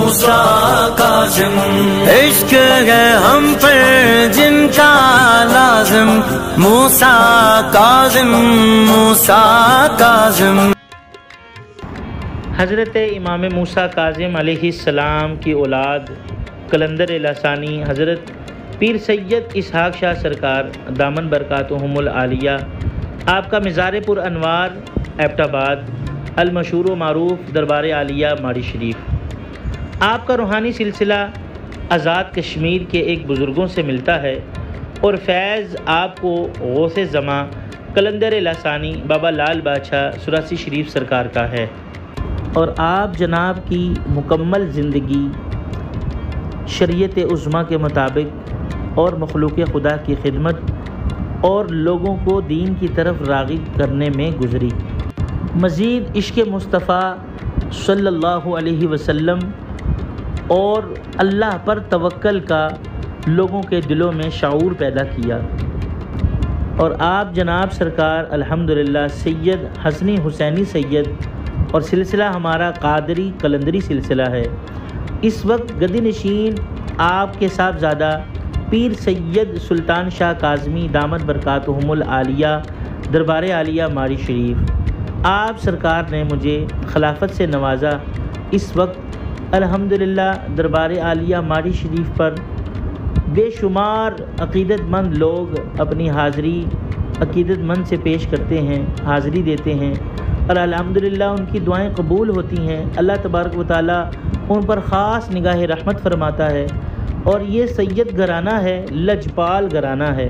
موسیٰ کاظم، عشق ہے ہم پر جن کا لازم، موسیٰ کاظم، موسیٰ کاظم۔ حضرت امام موسیٰ کاظم علیہ السلام کی اولاد قلندر لسانی حضرت پیر سید اسحاق شاہ سرکار دامن برکاتہم العالیہ، آپ کا مزار پر انوار ایبٹ آباد، المشہور و معروف دربار عالیہ ماڑی شریف۔ آپ کا روحانی سلسلہ آزاد کشمیر کے ایک بزرگوں سے ملتا ہے اور فیض آپ کو غوث زماں قلندر لسانی بابا لال بادشاہ سراسی شریف سرکار کا ہے، اور آپ جناب کی مکمل زندگی شریعت عظمیٰ کے مطابق اور مخلوق خدا کی خدمت اور لوگوں کو دین کی طرف راغب کرنے میں گزری۔ مزید عشق مصطفیٰ صلی اللہ علیہ وسلم اور اللہ پر توکل کا لوگوں کے دلوں میں شعور پیدا کیا، اور آپ جناب سرکار الحمدللہ سید حسنی حسینی سید، اور سلسلہ ہمارا قادری قلندری سلسلہ ہے۔ اس وقت گدی نشین آپ کے صاحبزادہ پیر سید سلطان شاہ کاظمی دامت برکاتہم العالیہ دربار عالیہ ماڑی شریف، آپ سرکار نے مجھے خلافت سے نوازا۔ اس وقت الحمدللہ دربار عالیہ ماڑی شریف پر بے شمار عقیدت مند لوگ اپنی حاضری عقیدت مند سے پیش کرتے ہیں، حاضری دیتے ہیں، اور الحمدللہ ان کی دعائیں قبول ہوتی ہیں۔ اللہ تبارک و تعالیٰ ان پر خاص نگاہ رحمت فرماتا ہے، اور یہ سید گھرانہ ہے، لجپال گھرانہ ہے،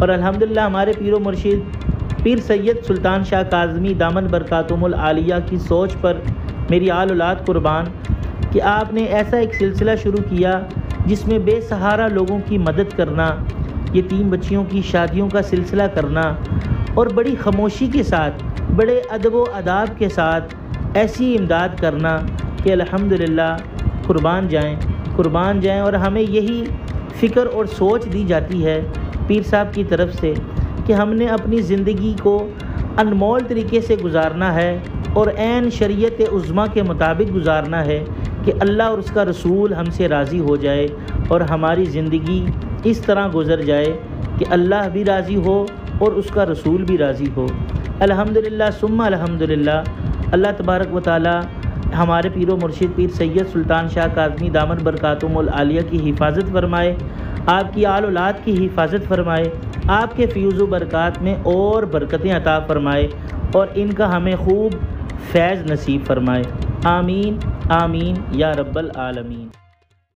اور الحمدللہ ہمارے پیر و مرشد پیر سید سلطان شاہ کاظمی دامن برکاتہم العالیہ کی سوچ پر میری آل اولاد قربان کہ آپ نے ایسا ایک سلسلہ شروع کیا جس میں بے سہارا لوگوں کی مدد کرنا، یتیم بچیوں کی شادیوں کا سلسلہ کرنا، اور بڑی خاموشی کے ساتھ، بڑے ادب و آداب کے ساتھ ایسی امداد کرنا کہ الحمدللہ قربان جائیں، اور ہمیں یہی فکر اور سوچ دی جاتی ہے پیر صاحب کی طرف سے کہ ہم نے اپنی زندگی کو انمول طریقے سے گزارنا ہے اور عین شریعت عظمیٰ کے مطابق گزارنا ہے کہ اللہ اور اس کا رسول ہم سے راضی ہو جائے، اور ہماری زندگی اس طرح گزر جائے کہ اللہ بھی راضی ہو اور اس کا رسول بھی راضی ہو۔ الحمدللہ ثم الحمدللہ، اللہ تبارک و تعالی ہمارے پیر و مرشد پیر سید سلطان شاہ کاظمی دامن برکاتہم العالیہ کی حفاظت فرمائے، آپ کی آل اولاد کی حفاظت فرمائے، آپ کے فیوز و برکات میں اور برکتیں عطا فرمائے، اور ان کا ہمیں خوب فیض نصیب فرمائے۔ آمین آمین یا رب العالمین۔